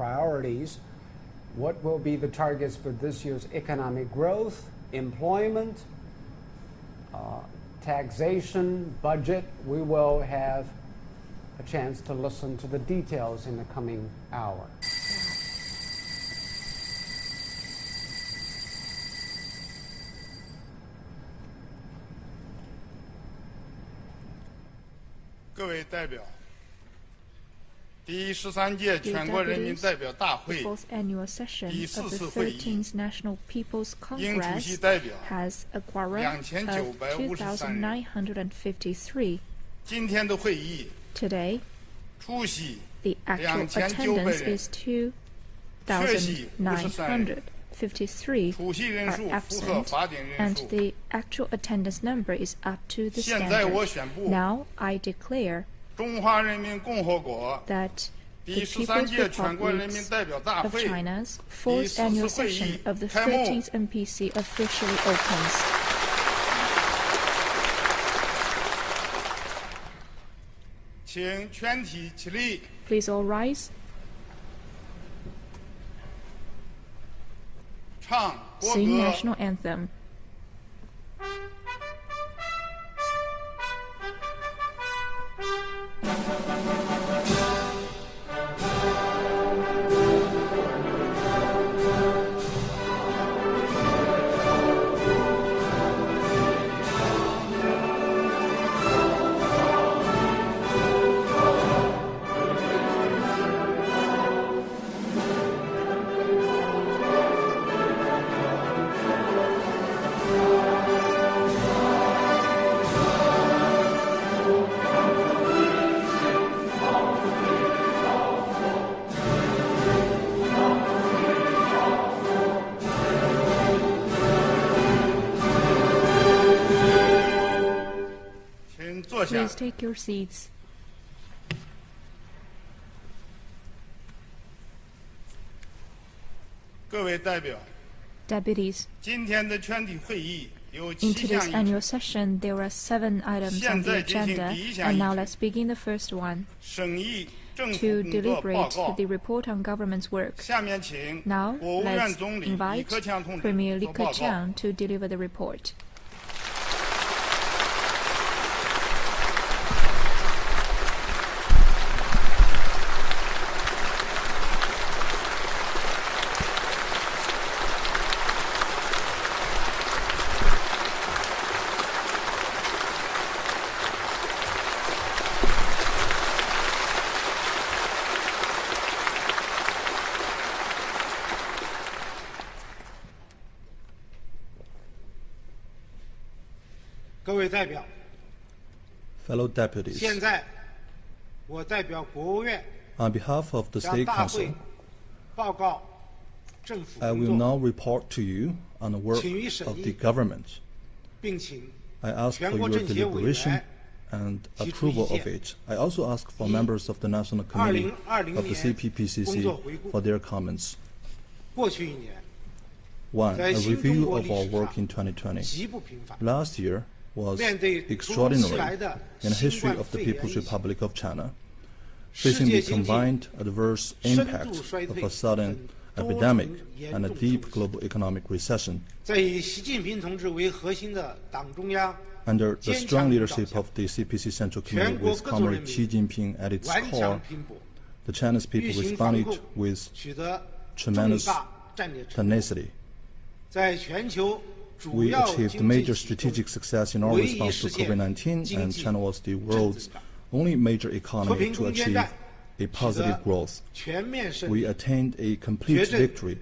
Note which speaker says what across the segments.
Speaker 1: priorities. What will be the targets for this year's economic growth, employment, taxation, budget? We will have a chance to listen to the details in the coming hour.
Speaker 2: 各位代表，第13届全国人民代表大会第4次会议应出席代表2953人。今天的会议出席2900人，缺席53人。 are absent,
Speaker 3: and the actual attendance number is up to the standard. Now I declare that the People's Republic of China's 4th annual session of the 13th NPC officially opens.
Speaker 2: 请全体起立。
Speaker 3: Please all rise. Sing national anthem. Please take your seats.
Speaker 2: 各位代表
Speaker 3: Deputies,
Speaker 2: 今天的全体会议有
Speaker 3: in
Speaker 2: 7
Speaker 3: today's
Speaker 2: 项议
Speaker 3: annual
Speaker 2: 程，
Speaker 3: session, there are 7 items on the agenda, and now let's begin the first one,
Speaker 2: 审议政府
Speaker 3: to
Speaker 2: 工作报
Speaker 3: deliberate
Speaker 2: 告。
Speaker 3: the report on government's work.
Speaker 2: 下面请
Speaker 3: Now
Speaker 2: 国务院
Speaker 3: let's
Speaker 2: 总理李
Speaker 3: invite
Speaker 2: 克强同志
Speaker 3: Premier
Speaker 2: 做
Speaker 3: Li
Speaker 2: 报告。
Speaker 3: Keqiang to deliver the report.
Speaker 4: 各位代表
Speaker 5: Fellow deputies,
Speaker 4: 现在我代表国务院
Speaker 5: on behalf of the
Speaker 4: 向
Speaker 5: State
Speaker 4: 大会
Speaker 5: Council,
Speaker 4: 报告政府
Speaker 5: I
Speaker 4: 工
Speaker 5: will
Speaker 4: 作，
Speaker 5: now report to you on the work
Speaker 4: 请予审
Speaker 5: of
Speaker 4: 议
Speaker 5: the government.
Speaker 4: 并请
Speaker 5: I ask
Speaker 4: 全
Speaker 5: for
Speaker 4: 国
Speaker 5: your
Speaker 4: 政协委
Speaker 5: deliberation
Speaker 4: 员
Speaker 5: and
Speaker 4: 提出意
Speaker 5: approval of
Speaker 4: 见。
Speaker 5: it. I also ask for
Speaker 4: 一
Speaker 5: members of the National Committee
Speaker 4: 2020
Speaker 5: of the
Speaker 4: 年
Speaker 5: CPPCC
Speaker 4: 工作回顾。
Speaker 5: for their comments.
Speaker 4: 过去一年
Speaker 5: 1.
Speaker 4: 在
Speaker 5: A
Speaker 4: 新中
Speaker 5: review
Speaker 4: 国
Speaker 5: of
Speaker 4: 历
Speaker 5: our
Speaker 4: 史
Speaker 5: work
Speaker 4: 上
Speaker 5: in 2020.
Speaker 4: 极不平凡。
Speaker 5: Last year was
Speaker 4: 面对突如其
Speaker 5: extraordinary
Speaker 4: 来的
Speaker 5: in the
Speaker 4: 新
Speaker 5: history
Speaker 4: 冠
Speaker 5: of the
Speaker 4: 肺炎
Speaker 5: People's
Speaker 4: 疫情，
Speaker 5: Republic of China,
Speaker 4: 世
Speaker 5: facing
Speaker 4: 界
Speaker 5: the
Speaker 4: 经济
Speaker 5: combined adverse
Speaker 4: 深
Speaker 5: impact
Speaker 4: 度衰
Speaker 5: of
Speaker 4: 退
Speaker 5: a sudden
Speaker 4: 等多
Speaker 5: epidemic
Speaker 4: 重严
Speaker 5: and a
Speaker 4: 重
Speaker 5: deep
Speaker 4: 冲击。
Speaker 5: global economic recession.
Speaker 4: 在以习近平同志为核心的党中央
Speaker 5: Under the
Speaker 4: 坚
Speaker 5: strong
Speaker 4: 强领导
Speaker 5: leadership
Speaker 4: 下，
Speaker 5: of the CPC Central
Speaker 4: 全
Speaker 5: Committee
Speaker 4: 国
Speaker 5: with
Speaker 4: 各族人
Speaker 5: Comrade Xi
Speaker 4: 民
Speaker 5: Jinping at its
Speaker 4: 顽
Speaker 5: core,
Speaker 4: 强拼搏，
Speaker 5: the Chinese
Speaker 4: 预
Speaker 5: people
Speaker 4: 行防
Speaker 5: responded
Speaker 4: 控，
Speaker 5: with
Speaker 4: 取得重
Speaker 5: tremendous
Speaker 4: 大战略成果。
Speaker 5: tenacity.
Speaker 4: 在全球主
Speaker 5: We
Speaker 4: 要
Speaker 5: achieved
Speaker 4: 经济
Speaker 5: major
Speaker 4: 体中
Speaker 5: strategic success in our
Speaker 4: 唯一
Speaker 5: response to
Speaker 4: 实现
Speaker 5: COVID-19,
Speaker 4: 经
Speaker 5: and
Speaker 4: 济
Speaker 5: China was the
Speaker 4: 正
Speaker 5: world's
Speaker 4: 增长。
Speaker 5: only major
Speaker 4: 和
Speaker 5: economy
Speaker 4: 平
Speaker 5: to
Speaker 4: 攻坚
Speaker 5: achieve
Speaker 4: 战
Speaker 5: a
Speaker 4: 取
Speaker 5: positive
Speaker 4: 得
Speaker 5: growth.
Speaker 4: 全面胜
Speaker 5: We
Speaker 4: 利，
Speaker 5: attained a complete
Speaker 4: 决阵
Speaker 5: victory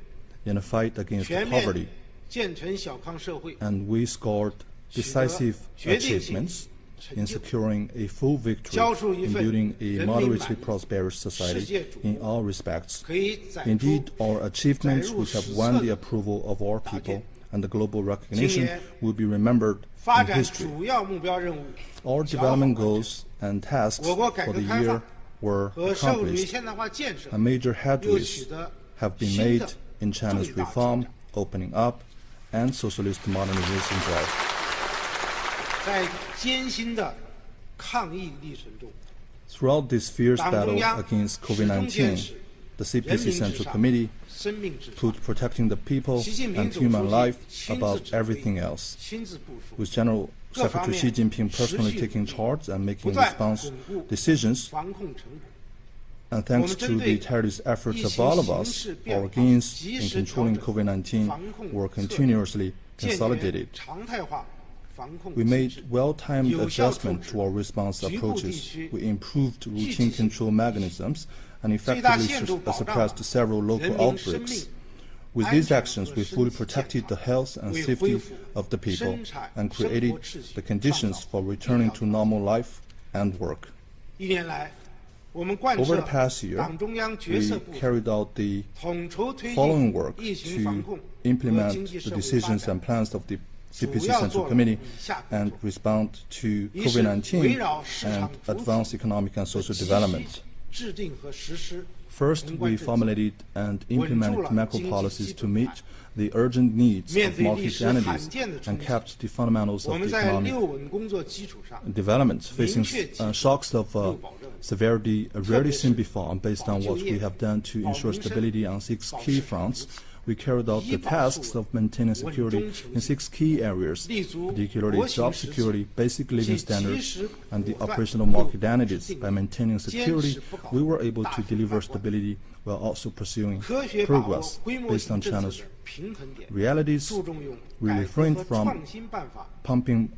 Speaker 5: in the fight against
Speaker 4: 全
Speaker 5: poverty,
Speaker 4: 面建成小康社会，
Speaker 5: and we scored decisive
Speaker 4: 决定性
Speaker 5: achievements
Speaker 4: 成
Speaker 5: in
Speaker 4: 就，
Speaker 5: securing a full victory
Speaker 4: 交出一
Speaker 5: in
Speaker 4: 份
Speaker 5: building a
Speaker 4: 人民
Speaker 5: moderately
Speaker 4: 满意
Speaker 5: prosperous
Speaker 4: 世
Speaker 5: society
Speaker 4: 界瞩
Speaker 5: in
Speaker 4: 目
Speaker 5: all respects.
Speaker 4: 可以载出
Speaker 5: Indeed, our achievements
Speaker 4: 载入
Speaker 5: which have
Speaker 4: 史
Speaker 5: won
Speaker 4: 册
Speaker 5: the
Speaker 4: 的
Speaker 5: approval of our
Speaker 4: 答
Speaker 5: people
Speaker 4: 卷。
Speaker 5: and the global
Speaker 4: 今
Speaker 5: recognition
Speaker 4: 年
Speaker 5: will be remembered
Speaker 4: 发
Speaker 5: in
Speaker 4: 展
Speaker 5: history.
Speaker 4: 主要目标任务
Speaker 5: Our
Speaker 4: 较好
Speaker 5: development
Speaker 4: 完成
Speaker 5: goals and tasks
Speaker 4: 我国改
Speaker 5: for
Speaker 4: 革
Speaker 5: the
Speaker 4: 开
Speaker 5: year
Speaker 4: 放
Speaker 5: were
Speaker 4: 和社会主义
Speaker 5: accomplished,
Speaker 4: 现代化建设
Speaker 5: and major
Speaker 4: 又取
Speaker 5: headways
Speaker 4: 得
Speaker 5: have been
Speaker 4: 新
Speaker 5: made
Speaker 4: 的
Speaker 5: in China's
Speaker 4: 重大
Speaker 5: reform,
Speaker 4: 进展。
Speaker 5: opening up, and socialist modernization drive.
Speaker 4: 在艰辛的抗疫历程中，
Speaker 5: Throughout this fierce
Speaker 4: 党中
Speaker 5: battle
Speaker 4: 央
Speaker 5: against
Speaker 4: 始终坚
Speaker 5: COVID-19,
Speaker 4: 持
Speaker 5: the CPC Central Committee put protecting the people and human life above everything else, with General Secretary Xi Jinping personally taking charge and making response decisions. And thanks to the tireless efforts of all of us, our gains in controlling COVID-19 were continuously consolidated. We made well-timed adjustment to our response approaches. We improved routine control mechanisms and effectively suppressed several local outbreaks. With these actions, we fully protected the health and safety of the people and created the conditions for returning to normal life and work. Over the past year, we carried out the following work to implement the decisions and plans of the CPC Central Committee and respond to COVID-19 and advance economic and social development. First, we formulated and implemented macro policies to meet the urgent needs of market entities and kept the fundamentals of the economic development, facing shocks of severity rarely seen before. And based on what we have done to ensure stability on 6 key fronts, we carried out the tasks of maintaining security in 6 key areas, particularly job security, basic living standards, and the operational market entities. By maintaining security, we were able to deliver stability while also pursuing progress based on China's realities. We refrained from pumping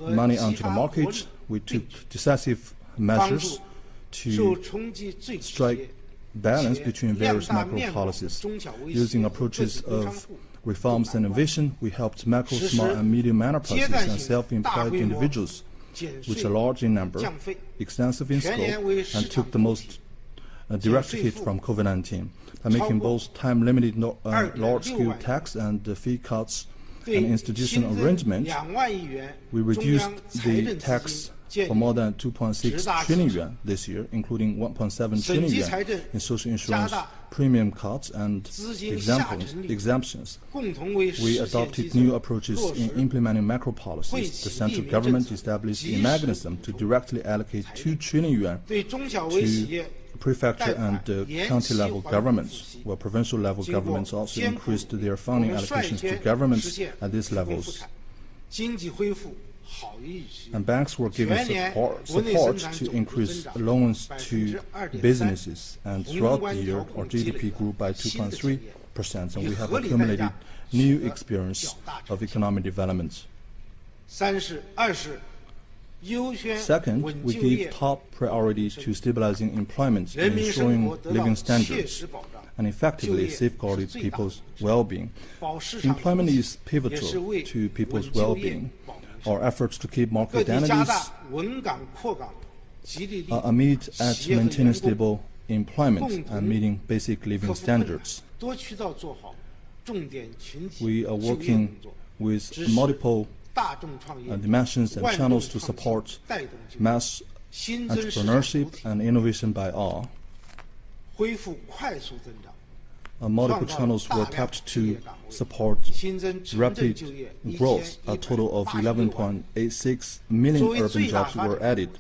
Speaker 5: money onto the market. We took decisive measures to strike balance between various macro policies. Using approaches of reforms and innovation, we helped macro, small and medium enterprises and self-employed individuals, which are large in number, extensive in scope, and took the most direct hit from COVID-19. By making both time-limited large-scale tax and fee cuts and institutional arrangements, we reduced the tax for more than 2.6 trillion yuan this year, including 1.7 trillion yuan in social insurance premium cuts and exemptions. We adopted new approaches in implementing macro policies. The central government established a mechanism to directly allocate 2 trillion yuan to prefecture and county level governments, while provincial level governments also increased their funding allocations to governments at these levels. And banks were given support to increase loans to businesses. And throughout the year, our GDP grew by 2.3%, and we have accumulated new experience of economic development. Second, we gave top priority to stabilizing employment and ensuring living standards, and effectively safeguarded people's well-being. Employment is pivotal to people's well-being. Our efforts to keep market entities amid at maintaining stable employment and meeting basic living standards. We are working with multiple dimensions and channels to support mass entrepreneurship and innovation by all. Multiple channels were tapped to support rapid growth. A total of 11.86 million urban jobs were added.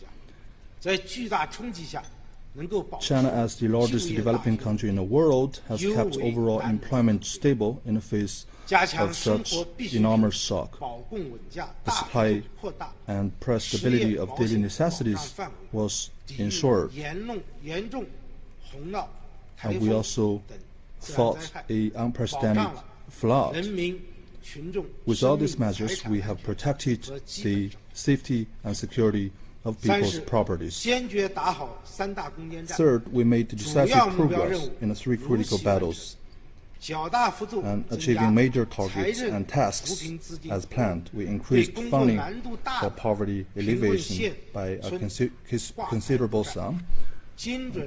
Speaker 5: China, as the largest developing country in the world, has kept overall employment stable in the face of such enormous shock. The supply and price stability of daily necessities was ensured. And we also fought an unprecedented flood. With all these measures, we have protected the safety and security of people's properties. Third, we made decisive progress in the 3 critical battles and achieving major targets and tasks as planned. We increased funding for poverty alleviation by a considerable sum.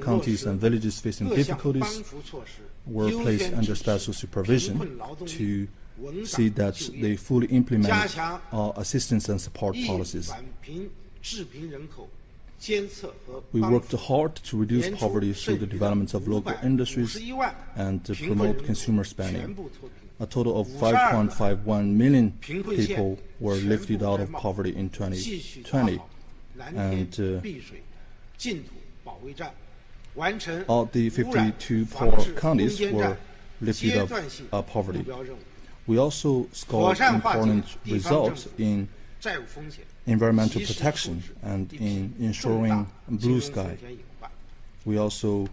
Speaker 5: Counties and villages facing difficulties were placed under special supervision to see that they fully implement our assistance and support policies. We worked hard to reduce poverty through the development of local industries and to promote consumer spending. A total of 5.51 million people were lifted out of poverty in 2020, and all the 52 poor counties were lifted of poverty. We also scored important results in environmental protection and in ensuring blue sky. We also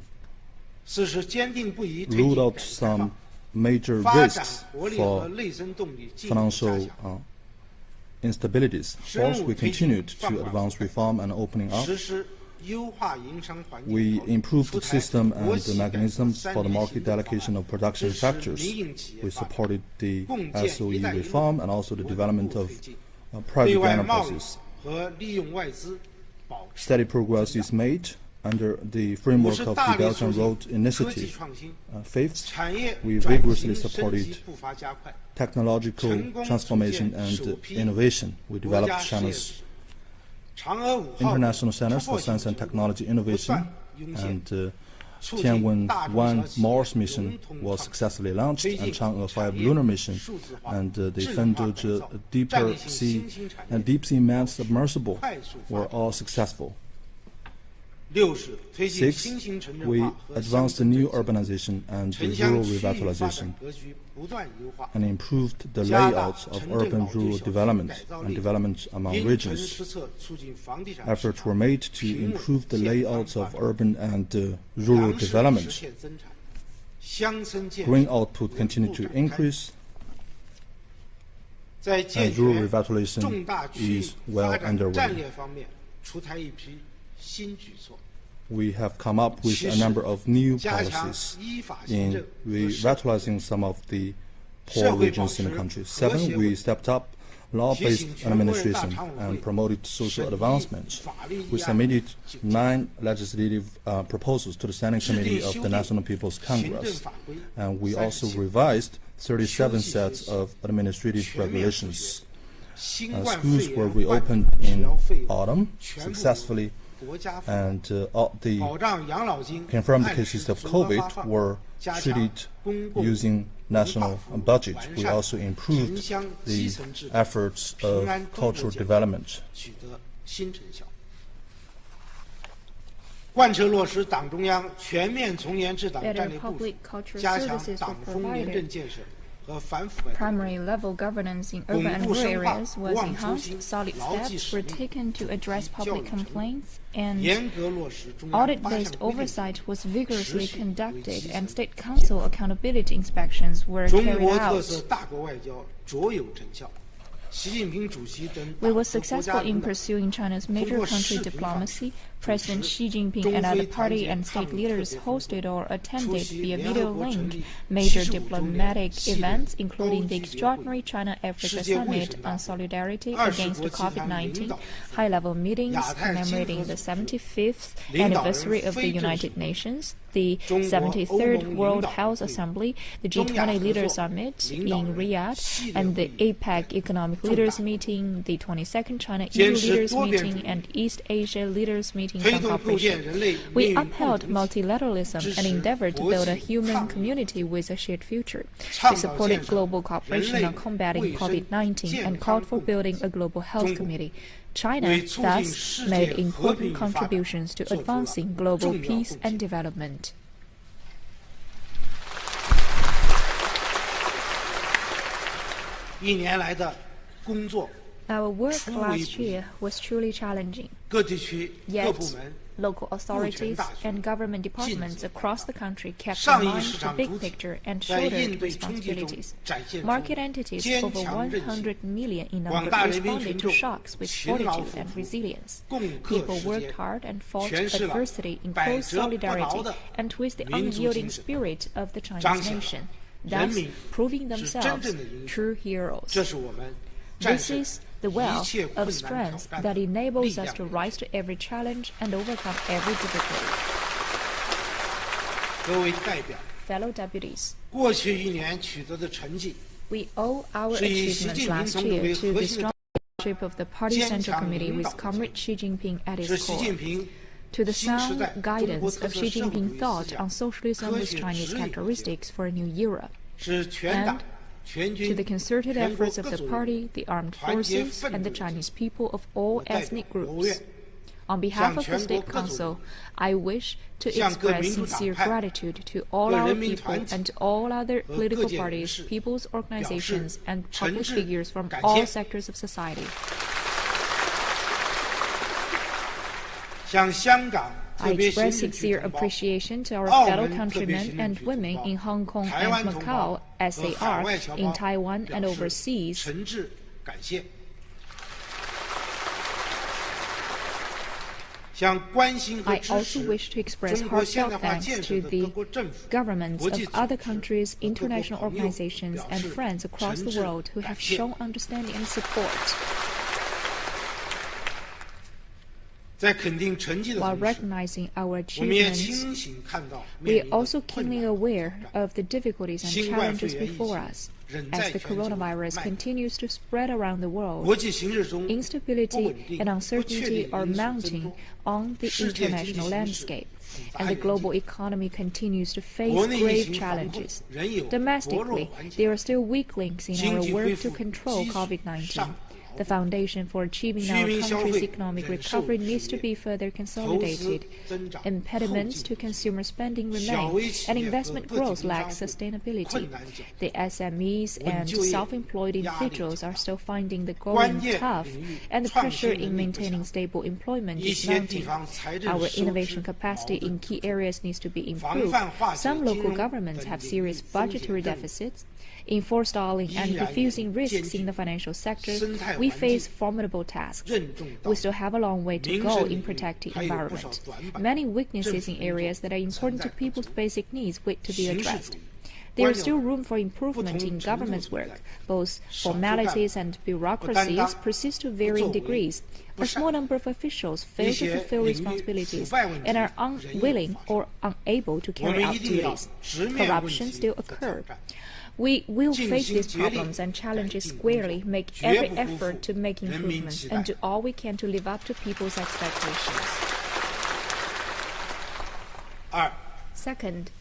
Speaker 5: ruled out some major risks for financial instabilities. Fourth, we continued to advance reform and opening up. We improved the system and the mechanisms for the market allocation of production factors. We supported the SOE reform and also the development of private enterprises. Steady progress is made under the framework of the Belt and Road Initiative. Fifth, we vigorously supported technological transformation and innovation. We developed China's international centers for science and technology innovation, and Tianwen-1 Mars mission was successfully launched, and Chang'e 5 lunar mission and the Fengzhou deeper sea and deep sea manned submersible were all successful. Six, we advanced the new urbanization and the rural revitalization and improved the layouts of urban-rural development and development among regions. Efforts were made to improve the layouts of urban and rural development. Grain output continued to increase, and rural revitalization is well underway. We have come up with a number of new policies in revitalizing some of the poor regions in the country. 7, we stepped up law-based administration and promoted social advancement. We submitted 9 legislative proposals to the Standing Committee of the National People's Congress, and we also revised 37 sets of administrative regulations. Schools were reopened in autumn successfully, and all the confirmed cases of COVID were treated using national budget. We also improved the efforts of cultural development.
Speaker 4: Better
Speaker 3: public cultural services were provided. Primary level governance in urban and rural areas was enhanced. Solid steps were taken to address public complaints, and audit-based oversight was vigorously conducted, and State Council accountability inspections were carried out. We were successful in pursuing China's major country diplomacy. President Xi Jinping and other party and state leaders hosted or attended via video link major diplomatic events, including the extraordinary China-Africa Summit on Solidarity Against COVID-19, high-level meetings commemorating the 75th anniversary of the United Nations, the 73rd World Health Assembly, the G20 Leaders Summit in Riyadh, and the APEC Economic Leaders Meeting, the 22nd China-EU Leaders Meeting, and East Asia Leaders Meeting on cooperation. We upheld multilateralism and endeavored to build a human community with a shared future. We supported global cooperation on combating COVID-19 and called for building a global health committee. China thus made important contributions to advancing global peace and development. Our work last year was truly challenging. Yet, local authorities and government departments across the country kept in mind the big picture and shouldered responsibilities. Market entities over 100 million in number responded to shocks with fortitude and resilience. People worked hard and fought adversity in close solidarity and with the unyielding spirit of the Chinese nation, thus proving themselves true heroes. This is the well of strength that enables us to rise to every challenge and overcome every difficulty. Fellow deputies, we owe our achievements last year to the strong leadership of the Party Central Committee with Comrade Xi Jinping at its core, to the sound guidance of Xi Jinping thought on socialism with Chinese characteristics for a new era, and to the concerted efforts of the party, the armed forces, and the Chinese people of all ethnic groups. On behalf of the State Council, I wish to express sincere gratitude to all our people and all other political parties, people's organizations, and public figures from all sectors of society. I express sincere appreciation to our fellow countrymen and women in Hong Kong and Macau as they are in Taiwan and overseas. I also wish to express heartfelt thanks to the governments of other countries, international organizations, and friends across the world who have shown understanding and support. While recognizing our achievements, we are also keenly aware of the difficulties and challenges before us. As the coronavirus continues to spread around the world, instability and uncertainty are mounting on the international landscape, and the global economy continues to face grave challenges. Domestically, there are still weak links in our work to control COVID-19. The foundation for achieving our country's economic recovery needs to be further consolidated. Impediments to consumer spending remain, and investment growth lacks sustainability. The SMEs and self-employed individuals are still finding the going tough, and the pressure in maintaining stable employment is mounting. Our innovation capacity in key areas needs to be improved. Some local governments have serious budgetary deficits. In forestalling and diffusing risks in the financial sector, we face formidable tasks. We still have a long way to go in protecting the environment. Many weaknesses in areas that are important to people's basic needs wait to be addressed. There is still room for improvement in government's work. Both formalities and bureaucracies persist to varying degrees. A small number of officials fail to fulfill responsibilities and are unwilling or unable to carry out duties. Corruption still occurs. We will face these problems and challenges squarely, make every effort to make improvements, and do all we can to live up to people's expectations. Second,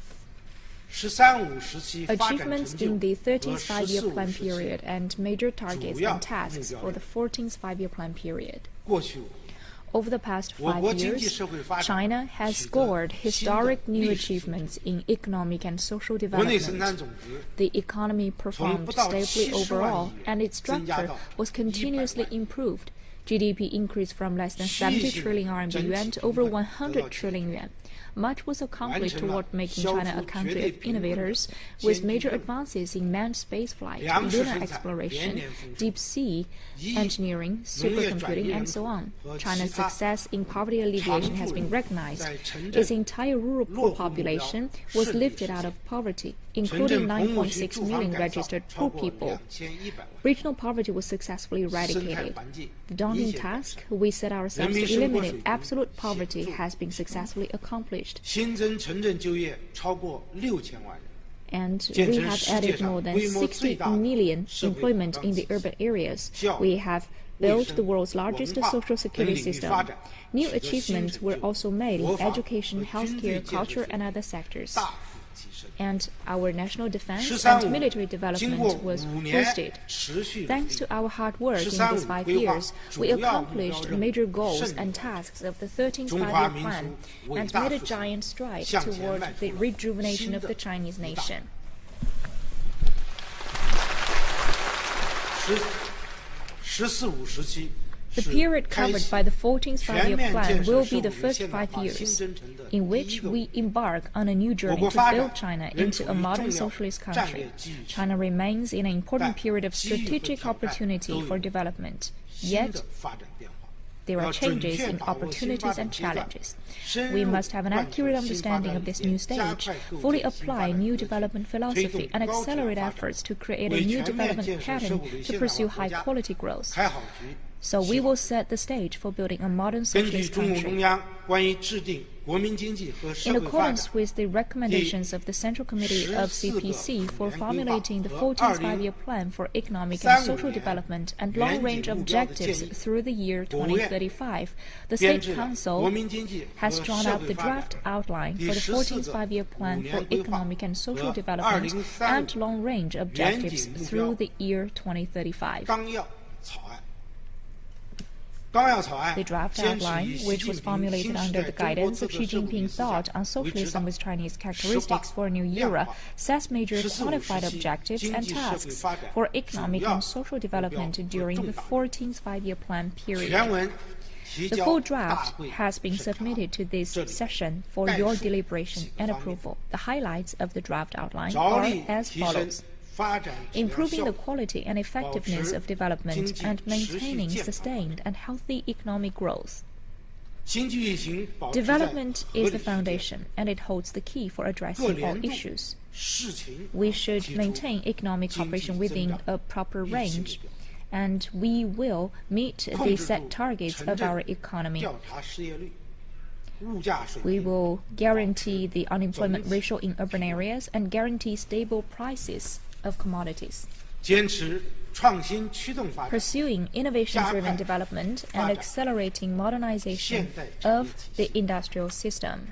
Speaker 3: achievements in the 13th five-year plan period and major targets and tasks for the 14th five-year plan period. Over the past 5 years, China has scored historic new achievements in economic and social development. The economy performed stably overall, and its structure was continuously improved. GDP increased from less than 70 trillion RMB yuan to over 100 trillion yuan. Much was accomplished toward making China a country of innovators, with major advances in manned spaceflight, lunar exploration, deep-sea engineering, supercomputing, and so on. China's success in poverty alleviation has been recognized. Its entire rural poor population was lifted out of poverty, including 9.6 million registered poor people. Regional poverty was successfully eradicated. The daunting task we set ourselves to eliminate absolute poverty has been successfully accomplished. And we have added more than 60 million employment in the urban areas. We have built the world's largest social security system. New achievements were also made in education, healthcare, culture, and other sectors. And our national defense and military development was boosted. Thanks to our hard work in these 5 years, we accomplished major goals and tasks of the 13th five-year plan and made a giant stride toward the rejuvenation of the Chinese nation. The period covered by the 14th five-year plan will be the first 5 years, in which we embark on a new journey to build China into a modern socialist country. China remains in an important period of strategic opportunity for development, yet there are changes in opportunities and challenges. We must have an accurate understanding of this new stage, fully apply new development philosophy, and accelerate efforts to create a new development pattern to pursue high-quality growth. So we will set the stage for building a modern socialist country. In accordance with the recommendations of the Central Committee of CPC for formulating the 14th five-year plan for economic and social development and long-range objectives through the year 2035, the State Council has drawn up the draft outline for the 14th five-year plan for economic and social development and long-range objectives through the year 2035. The draft outline, which was formulated under the guidance of Xi Jinping's thought on socialism with Chinese characteristics for a new era, sets major quantified objectives and tasks for economic and social development during the 14th five-year plan period. The full draft has been submitted to this session for your deliberation and approval. The highlights of the draft outline are as follows. Improving the quality and effectiveness of development and maintaining sustained and healthy economic growth. Development is the foundation, and it holds the key for addressing all issues. We should maintain economic cooperation within a proper range, and we will meet the set targets of our economy. We will guarantee the unemployment ratio in urban areas and guarantee stable prices of commodities. Pursuing innovation-driven development and accelerating modernization of the industrial system.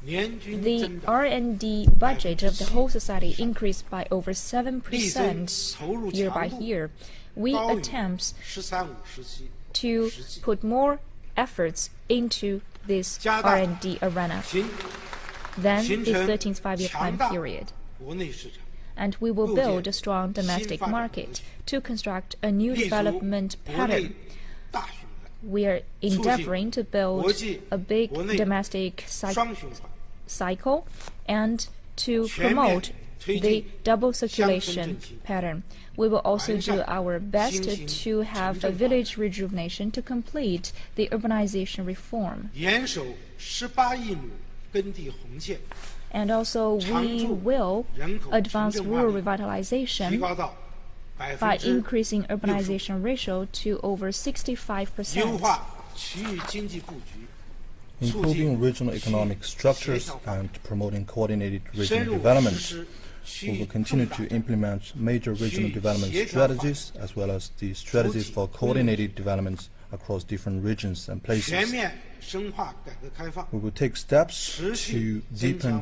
Speaker 3: The R&D budget of the whole society increased by over 7% year by year. We attempt to put more efforts into this R&D arena than the 13th five-year plan period. And we will build a strong domestic market to construct a new development pattern. We are endeavoring to build a big domestic cycle and to promote the double circulation pattern. We will also do our best to have a village rejuvenation to complete the urbanization reform. And also we will advance rural revitalization by increasing urbanization ratio to over 65%.
Speaker 5: Improving regional economic structures and promoting coordinated regional development. We will continue to implement major regional development strategies as well as the strategies for coordinated developments across different regions and places. We will take steps to deepen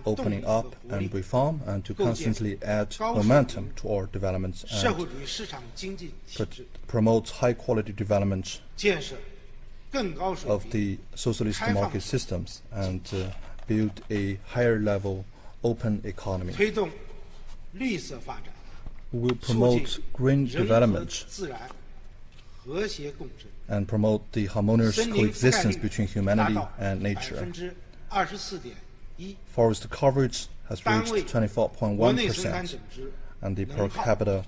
Speaker 5: opening up and reform and to constantly add momentum to our developments and promote high-quality development of the socialist market systems and build a higher-level open economy. We will promote green development and promote the harmonious coexistence between humanity and nature. Forest coverage has reached 24.1%, and the per capita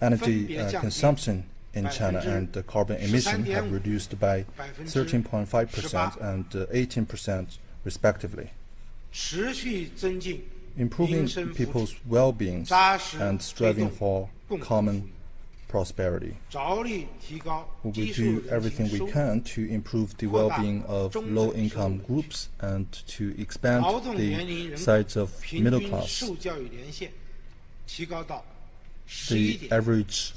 Speaker 5: energy consumption in China and the carbon emission have reduced by 13.5% and 18% respectively. Improving people's well-being and striving for common prosperity. We will do everything we can to improve the well-being of low-income groups and to expand the size of middle class. The average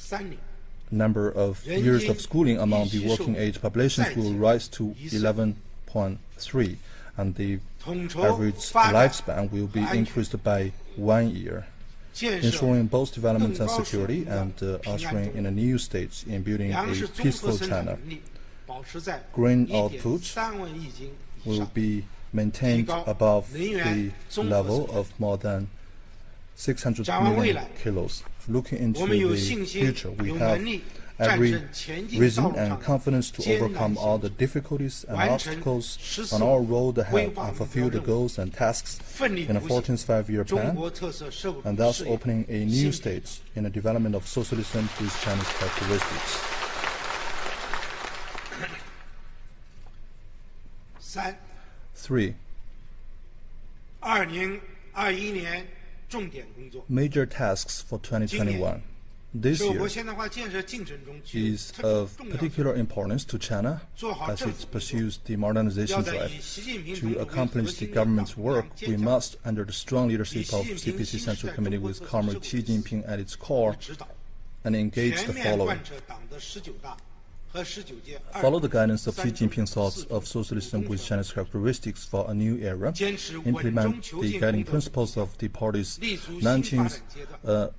Speaker 5: number of years of schooling among the working-age populations will rise to 11.3, and the average lifespan will be increased by 1 year. Ensuring both development and security and ushering in a new stage in building a peaceful China. Grain output will be maintained above the level of more than 600 million kilos. Looking into the future, we have every reason and confidence to overcome all the difficulties and obstacles on our road ahead and fulfill the goals and tasks in the 14th five-year plan, and thus opening a new stage in the development of socialism with Chinese characteristics. 3. Major tasks for 2021. This year is of particular importance to China as it pursues the modernization drive. To accomplish the government's work, we must, under the strong leadership of CPC Central Committee with Comrade Xi Jinping at its core, and engage the following. Follow the guidance of Xi Jinping's thoughts of socialism with Chinese characteristics for a new era. Implement the guiding principles of the party's 19th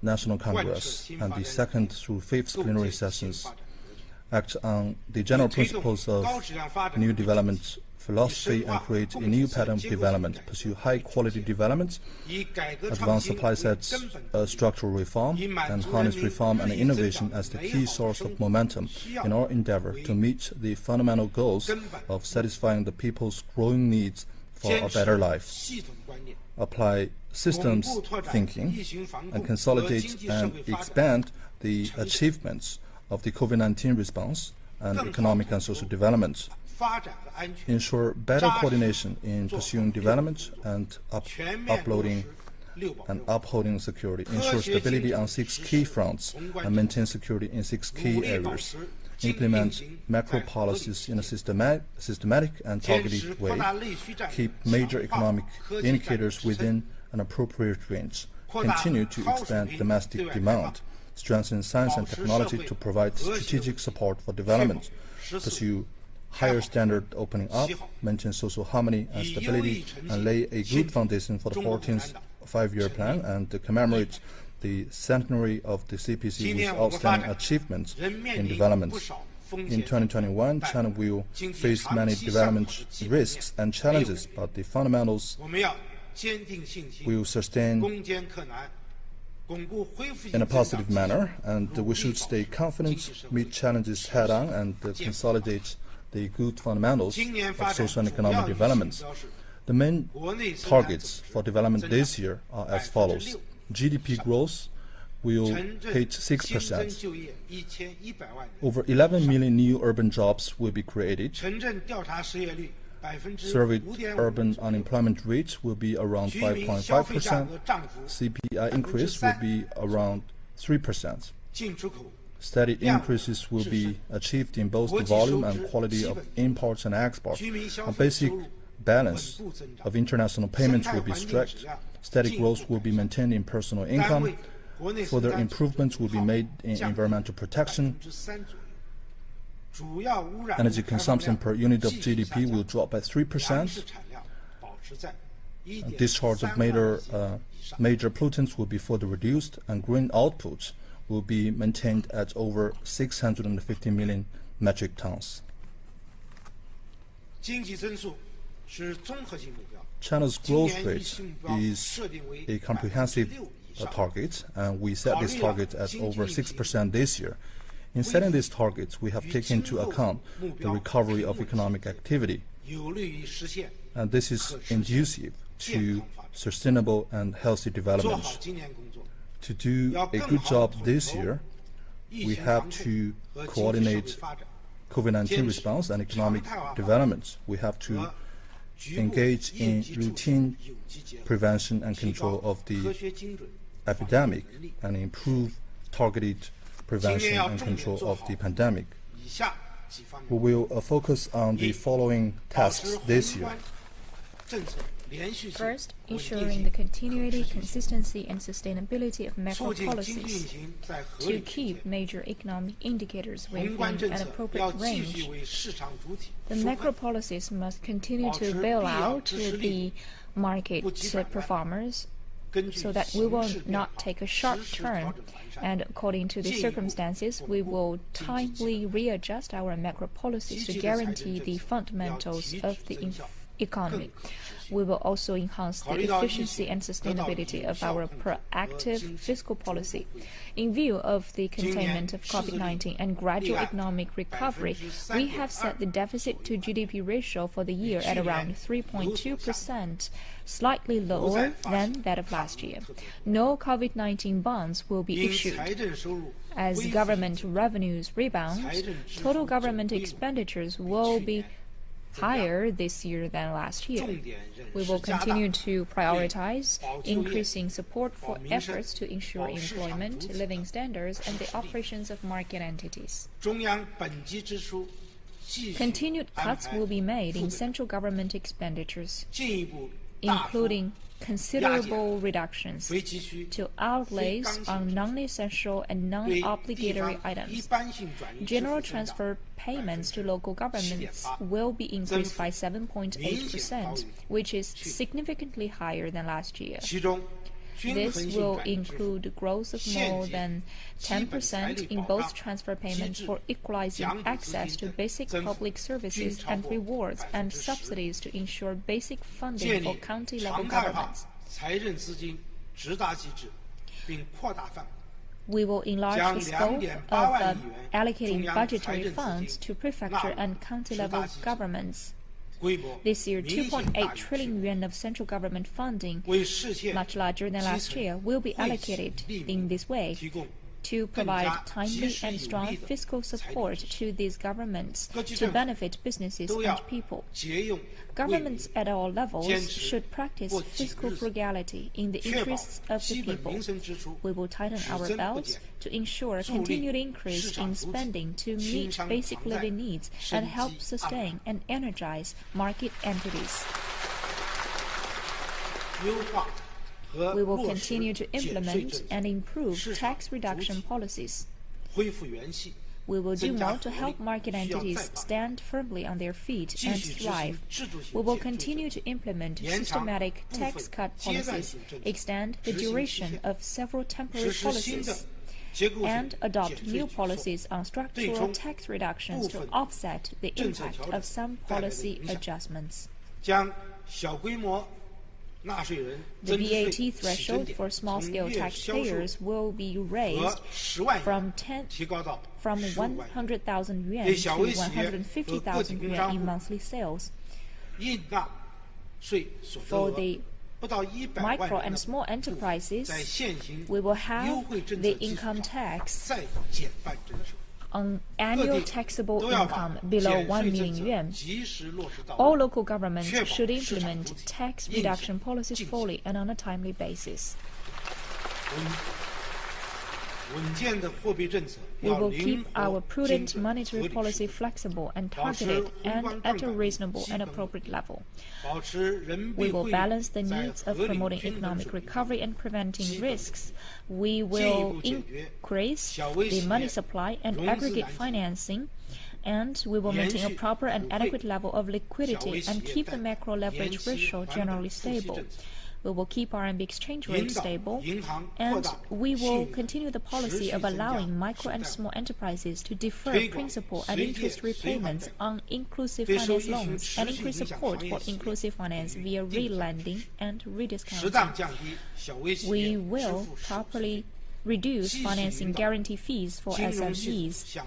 Speaker 5: National Congress and the 2nd through 5th plenary sessions. Act on the general principles of new development philosophy and create a new pattern of development. Pursue high-quality development, advance supply-side structural reform, and harness reform and innovation as the key source of momentum in our endeavor to meet the fundamental goals of satisfying the people's growing needs for a better life. Apply systems thinking and consolidate and expand the achievements of the COVID-19 response and economic and social development. Ensure better coordination in pursuing development and upholding security. Ensure stability on 6 key fronts and maintain security in 6 key areas. Implement macro policies in a systematic and targeted way. Keep major economic indicators within an appropriate range. Continue to expand domestic demand. Strengthen science and technology to provide strategic support for development. Pursue higher standard opening up, maintain social harmony and stability, and lay a good foundation for the 14th five-year plan, and commemorate the centenary of the CPC with outstanding achievements in development. In 2021, China will face many development risks and challenges, but the fundamentals will sustain in a positive manner, and we should stay confident, meet challenges head-on, and consolidate the good fundamentals of social and economic development. The main targets for development this year are as follows. GDP growth will hit 6%. Over 11 million new urban jobs will be created. Surveyed urban unemployment rate will be around 5.5%. CPI increase will be around 3%. Steady increases will be achieved in both the volume and quality of imports and exports. A basic balance of international payments will be struck. Steady growth will be maintained in personal income. Further improvements will be made in environmental protection. Energy consumption per unit of GDP will drop by 3%. Discharge of major pollutants will be further reduced, and green output will be maintained at over 650 million metric tons. China's growth rate is a comprehensive target, and we set this target at over 6% this year. In setting these targets, we have taken into account the recovery of economic activity, and this is conducive to sustainable and healthy development. To do a good job this year, we have to coordinate COVID-19 response and economic development. We have to engage in routine prevention and control of the epidemic and improve targeted prevention and control of the pandemic. We will focus on the following tasks this year.
Speaker 3: First, ensuring the continuity, consistency, and sustainability of macro policies to keep major economic indicators within an appropriate range. The macro policies must continue to bail out the market performers so that we will not take a sharp turn, and according to the circumstances, we will timely readjust our macro policies to guarantee the fundamentals of the economy. We will also enhance the efficiency and sustainability of our proactive fiscal policy. In view of the containment of COVID-19 and gradual economic recovery, we have set the deficit to GDP ratio for the year at around 3.2%, slightly lower than that of last year. No COVID-19 bonds will be issued. As government revenues rebound, total government expenditures will be higher this year than last year. We will continue to prioritize increasing support for efforts to ensure employment, living standards, and the operations of market entities. Continued cuts will be made in central government expenditures, including considerable reductions to outlays on non-essential and non-obligatory items. General transfer payments to local governments will be increased by 7.8%, which is significantly higher than last year. This will include growth of more than 10% in both transfer payments for equalizing access to basic public services and rewards and subsidies to ensure basic funding for county-level governments. We will enlarge the scope of allocating budgetary funds to prefecture and county-level governments. This year, 2.8 trillion yuan of central government funding, much larger than last year, will be allocated in this way to provide timely and strong fiscal support to these governments to benefit businesses and people. Governments at all levels should practice fiscal frugality in the interests of the people. We will tighten our belts to ensure continued increase in spending to meet basic living needs and help sustain and energize market entities. We will continue to implement and improve tax reduction policies. We will do more to help market entities stand firmly on their feet and thrive. We will continue to implement systematic tax cut policies, extend the duration of several temporary policies, and adopt new policies on structural tax reductions to offset the impact of some policy adjustments. The VAT threshold for small-scale taxpayers will be raised from 100,000 yuan to 150,000 yuan in monthly sales. For the micro and small enterprises, we will have the income tax on annual taxable income below 1 million yuan. All local governments should implement tax reduction policies fully and on a timely basis. We will keep our prudent monetary policy flexible and targeted and at a reasonable and appropriate level. We will balance the needs of promoting economic recovery and preventing risks. We will increase the money supply and aggregate financing, and we will maintain a proper and adequate level of liquidity and keep the macro leverage ratio generally stable. We will keep RMB exchange rate stable, and we will continue the policy of allowing micro and small enterprises to defer principal and interest repayments on inclusive finance loans and increase support for inclusive finance via re-lending and rediscounting. We will properly reduce financing guarantee fees for SMEs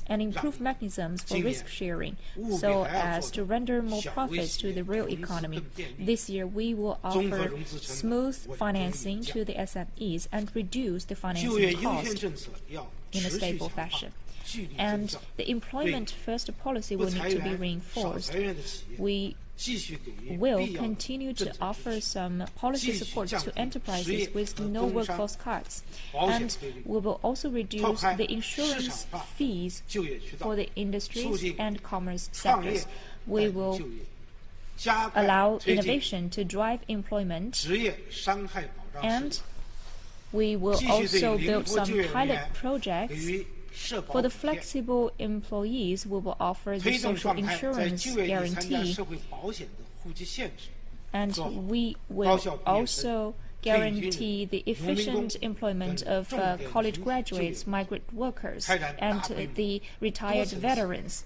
Speaker 3: and improve mechanisms for risk sharing so as to render more profits to the real economy. This year, we will offer smooth financing to the SMEs and reduce the financing cost in a stable fashion. And the employment-first policy will need to be reinforced. We will continue to offer some policy support to enterprises with no workforce cuts, and we will also reduce the insurance fees for the industries and commerce sectors. We will allow innovation to drive employment, and we will also build some pilot projects. For the flexible employees, we will offer the social insurance guarantee, and we will also guarantee the efficient employment of college graduates, migrant workers, and the retired veterans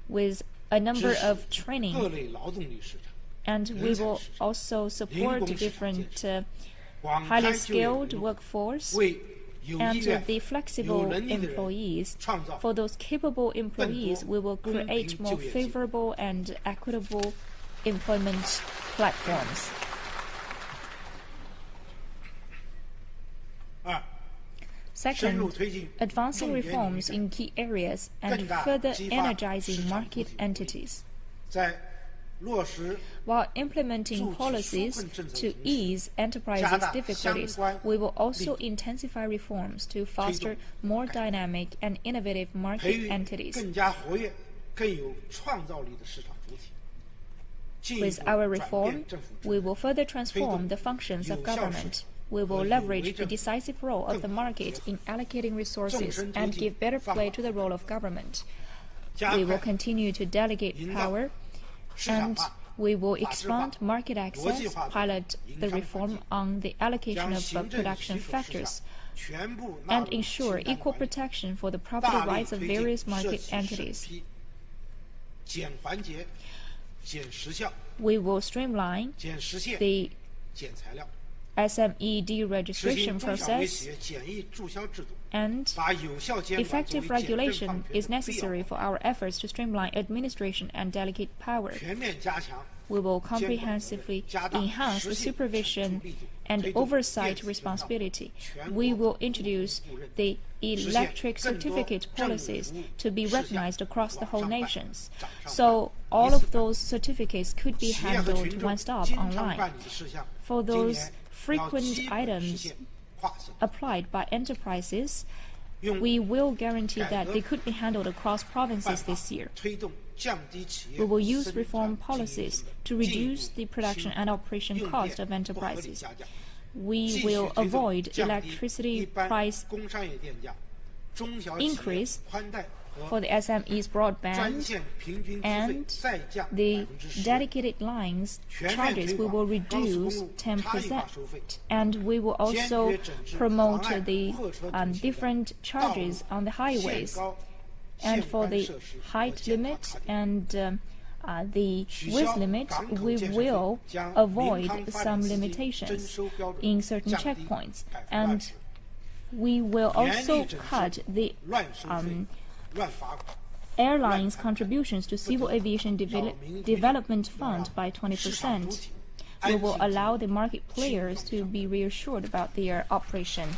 Speaker 3: with a number of training. And we will also support different highly skilled workforce and the flexible employees. For those capable employees, we will create more favorable and equitable employment platforms. Second, advancing reforms in key areas and further energizing market entities. While implementing policies to ease enterprises' difficulties, we will also intensify reforms to foster more dynamic and innovative market entities. With our reform, we will further transform the functions of government. We will leverage the decisive role of the market in allocating resources and give better play to the role of government. We will continue to delegate power, and we will expand market access, pilot the reform on the allocation of production factors, and ensure equal protection for the property rights of various market entities. We will streamline the SME deregistration process, and effective regulation is necessary for our efforts to streamline administration and delegate power. We will comprehensively enhance the supervision and oversight responsibility. We will introduce the electric certificate policies to be recognized across the whole nations. So all of those certificates could be handled one-stop online. For those frequent items applied by enterprises, we will guarantee that they could be handled across provinces this year. We will use reform policies to reduce the production and operation cost of enterprises. We will avoid electricity price increase for the SMEs broadband, and the dedicated lines charges we will reduce 10%, and we will also promote the different charges on the highways. And for the height limit and the width limit, we will avoid some limitations in certain checkpoints, and we will also cut the airlines' contributions to Civil Aviation Development Fund by 20%. We will allow the market players to be reassured about their operation.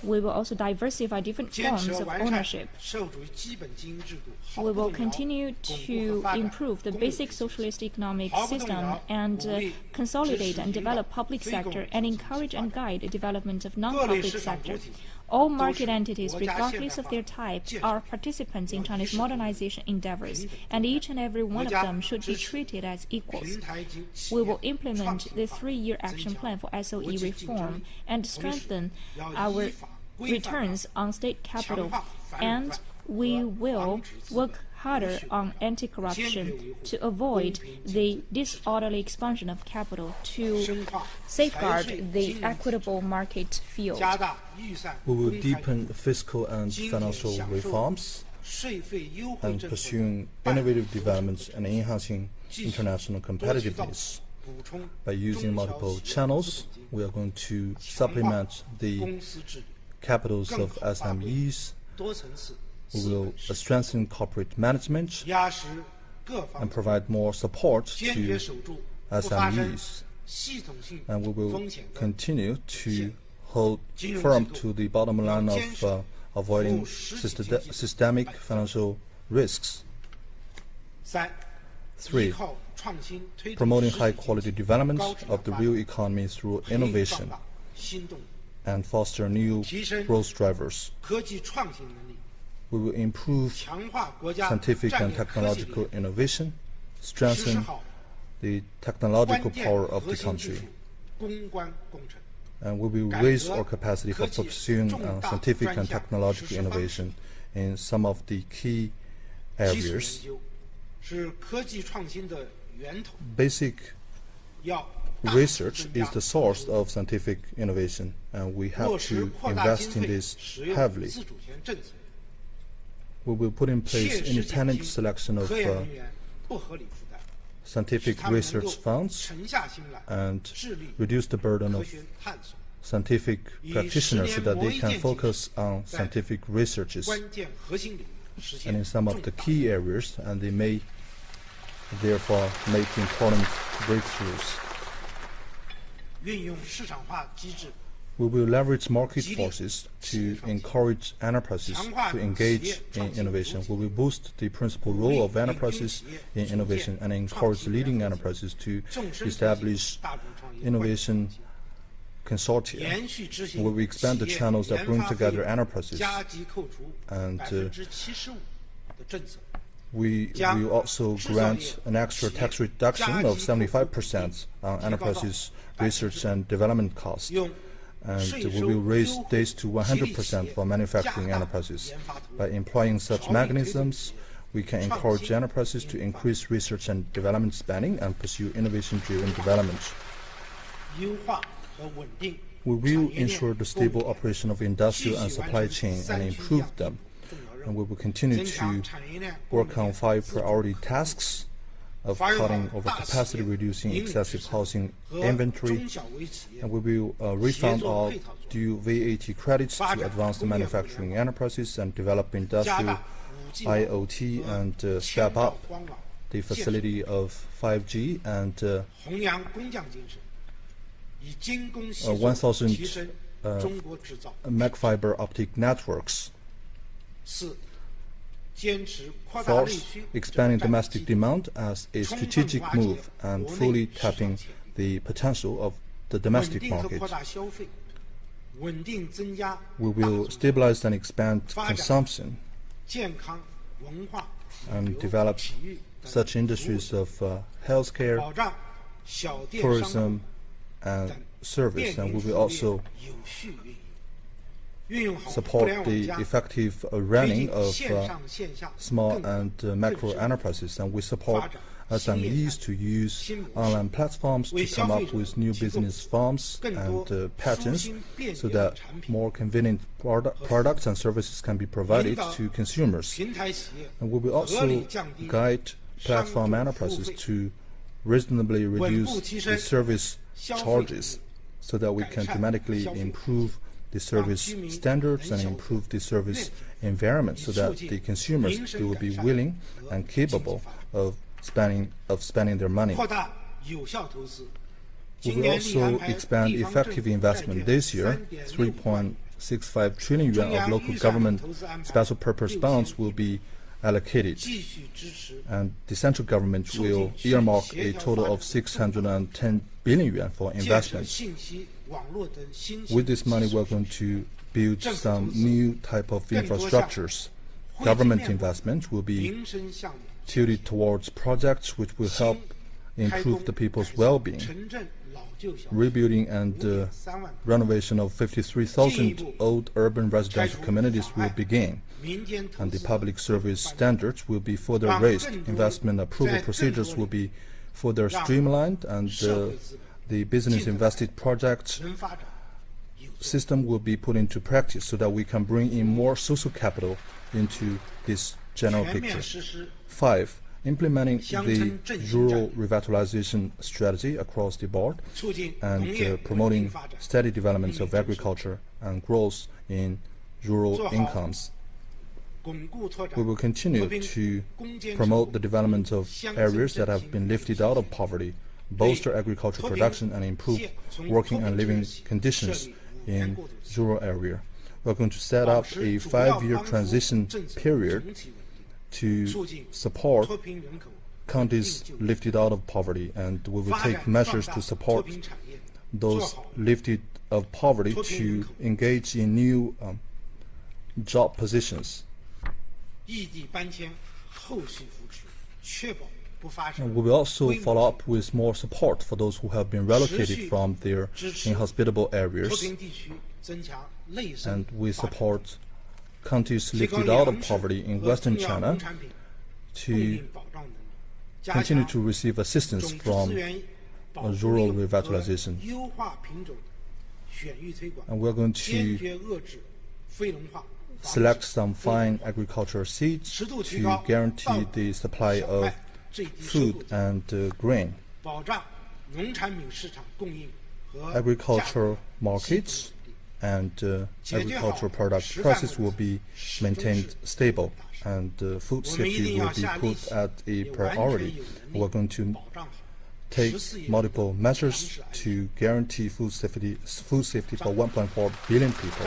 Speaker 3: We will also diversify different forms of ownership. We will continue to improve the basic socialist economic system and consolidate and develop public sector and encourage and guide the development of non-public sector. All market entities, regardless of their type, are participants in China's modernization endeavors, and each and every one of them should be treated as equals. We will implement the 3-year action plan for SOE reform and strengthen our returns on state capital, and we will work harder on anti-corruption to avoid the disorderly expansion of capital to safeguard the equitable market field.
Speaker 5: We will deepen fiscal and financial reforms and pursuing innovative developments and enhancing international competitiveness. By using multiple channels, we are going to supplement the capitals of SMEs. We will strengthen corporate management and provide more support to SMEs. And we will continue to hold firm to the bottom line of avoiding systemic financial risks. 3. Promoting high-quality development of the real economy through innovation and foster new growth drivers. We will improve scientific and technological innovation, strengthen the technological power of the country, and we will raise our capacity for pursuing scientific and technological innovation in some of the key areas. Basic research is the source of scientific innovation, and we have to invest in this heavily. We will put in place independent selection of scientific research funds and reduce the burden of scientific practitioners so that they can focus on scientific researches and in some of the key areas, and they may therefore make important breakthroughs. We will leverage market forces to encourage enterprises to engage in innovation. We will boost the principal role of enterprises in innovation and encourage leading enterprises to establish innovation consortia, where we expand the channels that bring together enterprises, and we will also grant an extra tax reduction of 75% on enterprises' research and development costs, and we will raise this to 100% for manufacturing enterprises. By employing such mechanisms, we can encourage enterprises to increase research and development spending and pursue innovation-driven development. We will ensure the stable operation of industrial and supply chain and improve them. And we will continue to work on 5 priority tasks of cutting overcapacity, reducing excessive housing inventory, and we will refund all due VAT credits to advance the manufacturing enterprises and develop industrial IoT and step up the facility of 5G and 1,000 meg fiber optic networks. Fourth, expanding domestic demand as a strategic move and fully tapping the potential of the domestic market. We will stabilize and expand consumption and develop such industries of healthcare, tourism, and service, and we will also support the effective running of small and macro enterprises, and we support SMEs to use online platforms to come up with new business forms and patents so that more convenient products and services can be provided to consumers. And we will also guide platform enterprises to reasonably reduce the service charges so that we can dramatically improve the service standards and improve the service environment so that the consumers, they will be willing and capable of spending their money. We will also expand effective investment this year. 3.65 trillion yuan of local government special purpose bonds will be allocated, and the central government will earmark a total of 610 billion yuan for investments. With this money, we're going to build some new type of infrastructures. Government investment will be tilted towards projects which will help improve the people's well-being. Rebuilding and renovation of 53,000 old urban residential communities will begin, and the public service standards will be further raised. Investment approval procedures will be further streamlined, and the business invested project system will be put into practice so that we can bring in more social capital into this general picture. 5. Implementing the rural revitalization strategy across the board and promoting steady development of agriculture and growth in rural incomes. We will continue to promote the development of areas that have been lifted out of poverty, bolster agricultural production, and improve working and living conditions in rural area. We're going to set up a 5-year transition period to support counties lifted out of poverty, and we will take measures to support those lifted of poverty to engage in new job positions. And we will also follow up with more support for those who have been relocated from their inhospitable areas, and we support counties lifted out of poverty in Western China to continue to receive assistance from rural revitalization. And we're going to select some fine agricultural seeds to guarantee the supply of food and grain. Agricultural markets and agricultural product prices will be maintained stable, and food safety will be put at a priority. We're going to take multiple measures to guarantee food safety for 1.4 billion people.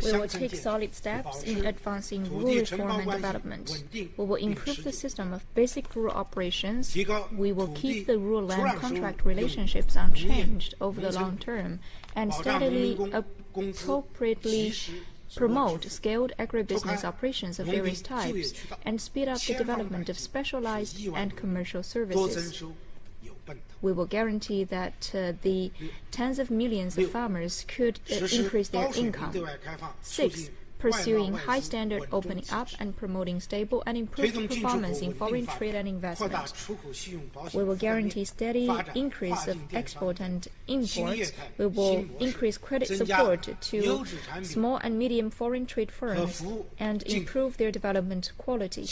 Speaker 3: We will take solid steps in advancing rural reform and development. We will improve the system of basic rural operations. We will keep the rural land contract relationships unchanged over the long term and steadily, appropriately promote scaled agribusiness operations of various types and speed up the development of specialized and commercial services. We will guarantee that the tens of millions of farmers could increase their income. 6. Pursuing high-standard opening up and promoting stable and improved performance in foreign trade and investment. We will guarantee steady increase of export and imports. We will increase credit support to small and medium foreign trade firms and improve their development quality.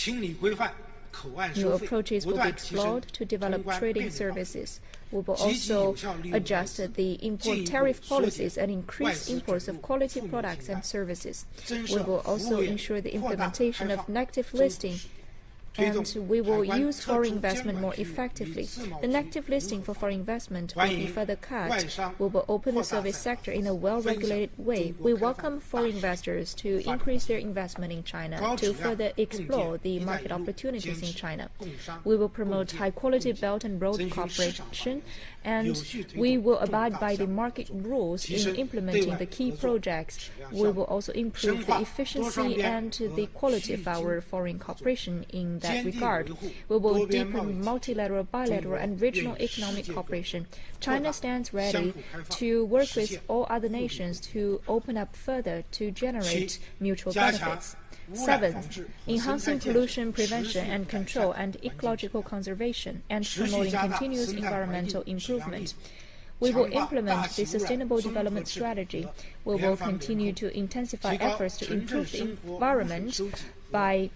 Speaker 3: New approaches will be explored to develop trading services. We will also adjust the import tariff policies and increase imports of quality products and services. We will also ensure the implementation of negative listing, and we will use foreign investment more effectively. The negative listing for foreign investment will be further cut. We will open the service sector in a well-regulated way. We welcome foreign investors to increase their investment in China to further explore the market opportunities in China. We will promote high-quality Belt and Road cooperation, and we will abide by the market rules in implementing the key projects. We will also improve the efficiency and the quality of our foreign cooperation in that regard. We will deepen multilateral, bilateral, and regional economic cooperation. China stands ready to work with all other nations to open up further to generate mutual benefits. 7th, enhancing pollution prevention and control and ecological conservation and promoting continuous environmental improvement. We will implement the Sustainable Development Strategy. We will continue to intensify efforts to improve the environment by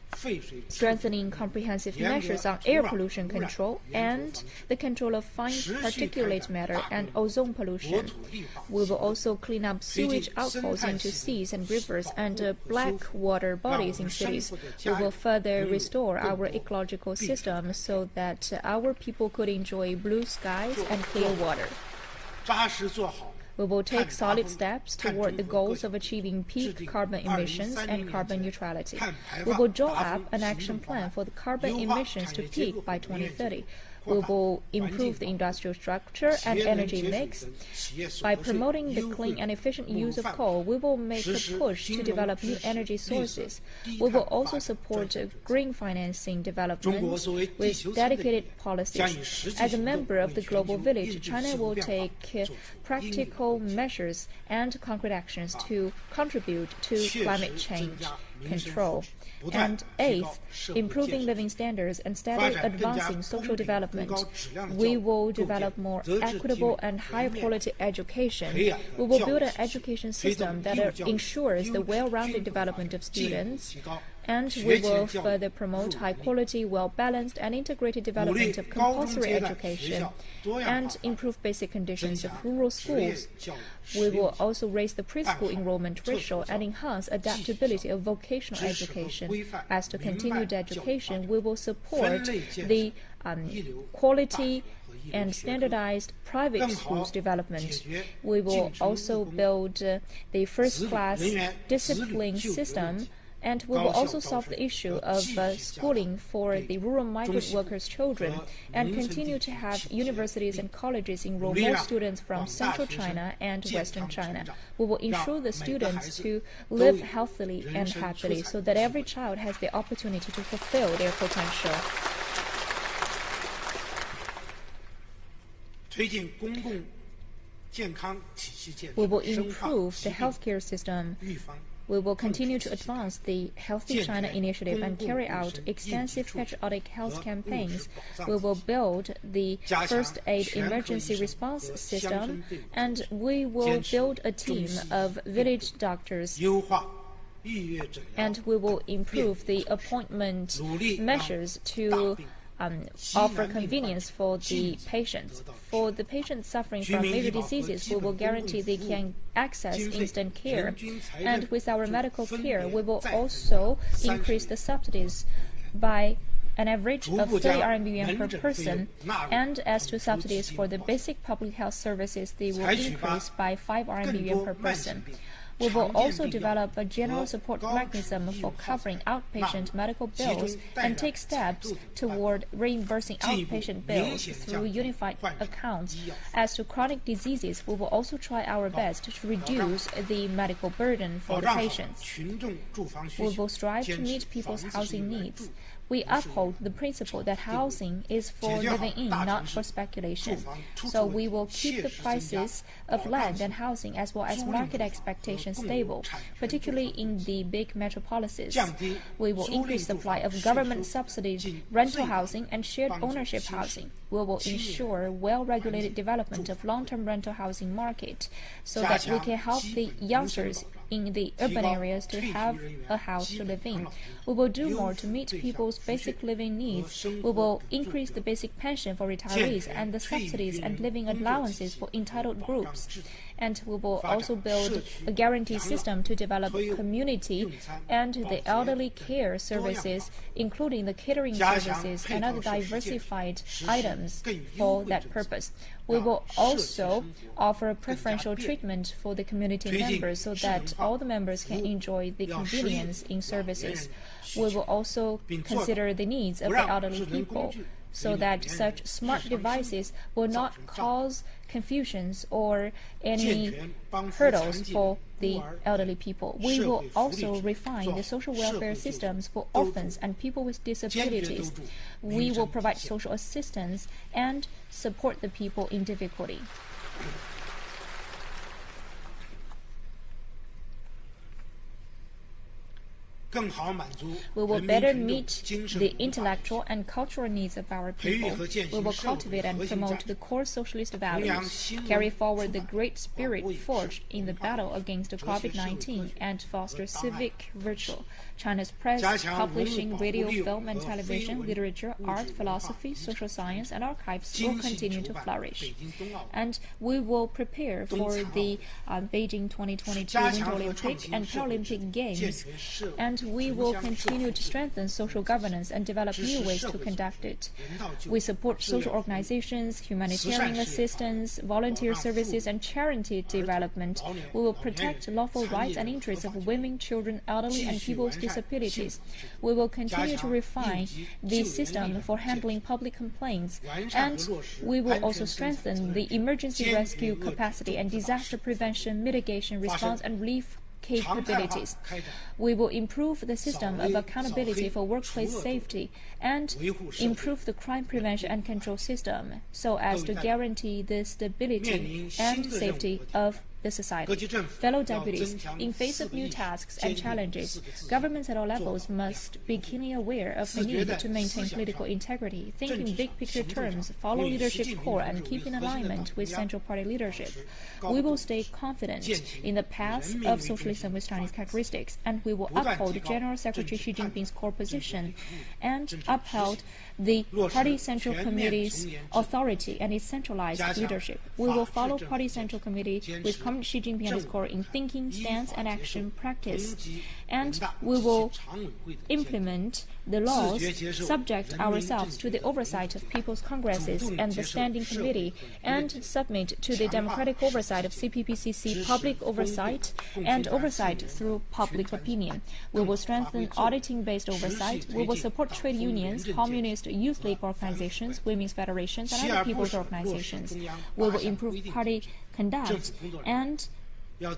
Speaker 3: strengthening comprehensive measures on air pollution control and the control of fine particulate matter and ozone pollution. We will also clean up sewage outfalls into seas and rivers and black water bodies in cities. We will further restore our ecological system so that our people could enjoy blue skies and clear water. We will take solid steps toward the goals of achieving peak carbon emissions and carbon neutrality. We will draw up an action plan for the carbon emissions to peak by 2030. We will improve the industrial structure and energy mix. By promoting the clean and efficient use of coal, we will make a push to develop new energy sources. We will also support green financing development with dedicated policies. As a member of the global village, China will take practical measures and concrete actions to contribute to climate change control. And 8th, improving living standards and steadily advancing social development. We will develop more equitable and higher quality education. We will build an education system that ensures the well-rounded development of students. And we will further promote high-quality, well-balanced, and integrated development of compulsory education and improve basic conditions of rural schools. We will also raise the preschool enrollment ratio and enhance adaptability of vocational education. As to continued education, we will support the quality and standardized private schools development. We will also build the first-class discipline system, and we will also solve the issue of schooling for the rural migrant workers' children and continue to have universities and colleges enroll more students from central China and western China. We will ensure the students to live healthily and happily so that every child has the opportunity to fulfill their potential. We will improve the healthcare system. We will continue to advance the Healthy China initiative and carry out extensive patriotic health campaigns. We will build the first aid emergency response system, and we will build a team of village doctors. And we will improve the appointment measures to offer convenience for the patients. For the patients suffering from major diseases, we will guarantee they can access instant care. And with our medical care, we will also increase the subsidies by an average of 30 RMB per person. And as to subsidies for the basic public health services, they will increase by 5 RMB per person. We will also develop a general support mechanism for covering outpatient medical bills and take steps toward reimbursing outpatient bills through unified accounts. As to chronic diseases, we will also try our best to reduce the medical burden for the patients. We will strive to meet people's housing needs. We uphold the principle that housing is for living in, not for speculation. So we will keep the prices of land and housing as well as market expectations stable, particularly in the big metropolises. We will increase the supply of government-subsidized rental housing and shared ownership housing. We will ensure well-regulated development of long-term rental housing market so that we can help the youngsters in the urban areas to have a house to live in. We will do more to meet people's basic living needs. We will increase the basic pension for retirees and the subsidies and living allowances for entitled groups. And we will also build a guarantee system to develop community and the elderly care services, including the catering services and other diversified items for that purpose. We will also offer preferential treatment for the community members so that all the members can enjoy the convenience in services. We will also consider the needs of the elderly people so that such smart devices will not cause confusions or any hurdles for the elderly people. We will also refine the social welfare systems for orphans and people with disabilities. We will provide social assistance and support the people in difficulty. We will better meet the intellectual and cultural needs of our people. We will cultivate and promote the core socialist values, carry forward the great spirit forged in the battle against COVID-19, and foster civic virtue. China's press, publishing, radio, film, and television, literature, art, philosophy, social science, and archives will continue to flourish. And we will prepare for the Beijing 2022 Winter Olympic and Paralympic Games. And we will continue to strengthen social governance and develop new ways to conduct it. We support social organizations, humanitarian assistance, volunteer services, and charity development. We will protect lawful rights and interests of women, children, elderly, and people with disabilities. We will continue to refine the system for handling public complaints, and we will also strengthen the emergency rescue capacity and disaster prevention, mitigation, response, and relief capabilities. We will improve the system of accountability for workplace safety and improve the crime prevention and control system so as to guarantee the stability and safety of the society. Fellow deputies, in face of new tasks and challenges, governments at all levels must be keenly aware of the need to maintain political integrity, think in big picture terms, follow leadership core, and keep in alignment with Central Party leadership. We will stay confident in the path of socialism with Chinese characteristics, and we will uphold General Secretary Xi Jinping's core position and uphold the Party Central Committee's authority and its centralized leadership. We will follow Party Central Committee with Comrade Xi Jinping and his core in thinking, stance, and action practice. And we will implement the laws, subject ourselves to the oversight of People's Congresses and the Standing Committee, and submit to the democratic oversight of CPPCC, public oversight, and oversight through public opinion. We will strengthen auditing-based oversight. We will support trade unions, communist youth league organizations, women's federations, and other people's organizations. We will improve party conduct, and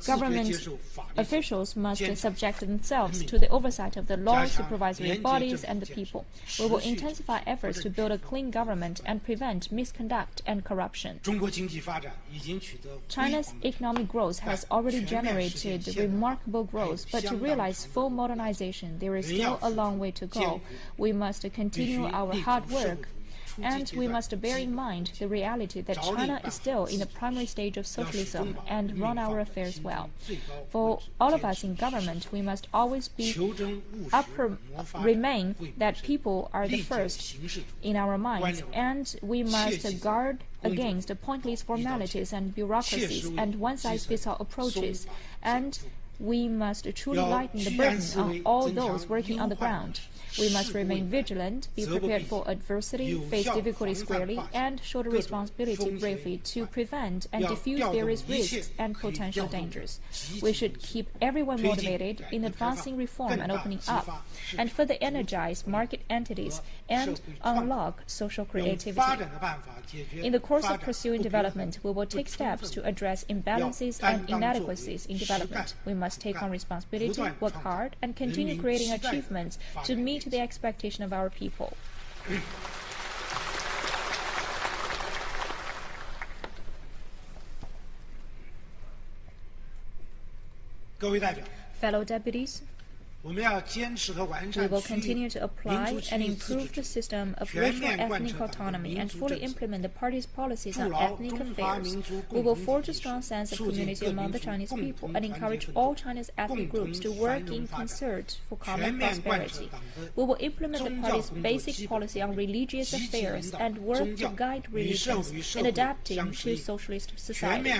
Speaker 3: government officials must subject themselves to the oversight of the law, supervisory bodies, and the people. We will intensify efforts to build a clean government and prevent misconduct and corruption. China's economic growth has already generated remarkable growth, but to realize full modernization, there is still a long way to go. We must continue our hard work, and we must bear in mind the reality that China is still in the primary stage of socialism and run our affairs well. For all of us in government, we must always remain that people are the first in our minds, and we must guard against pointless formalities and bureaucracies and one-size-fits-all approaches, and we must truly lighten the burden on all those working on the ground. We must remain vigilant, be prepared for adversity, face difficulty squarely, and shoulder responsibility bravely to prevent and diffuse various risks and potential dangers. We should keep everyone motivated in advancing reform and opening up, and further energize market entities and unlock social creativity. In the course of pursuing development, we will take steps to address imbalances and inadequacies in development. We must take on responsibility, work hard, and continue creating achievements to meet the expectation of our people. Fellow deputies, we will continue to apply and improve the system of regional ethnic autonomy and fully implement the party's policies on ethnic affairs. We will forge a strong sense of community among the Chinese people and encourage all China's ethnic groups to work in concert for common prosperity. We will implement the party's basic policy on religious affairs and work to guide religions in adapting to socialist society.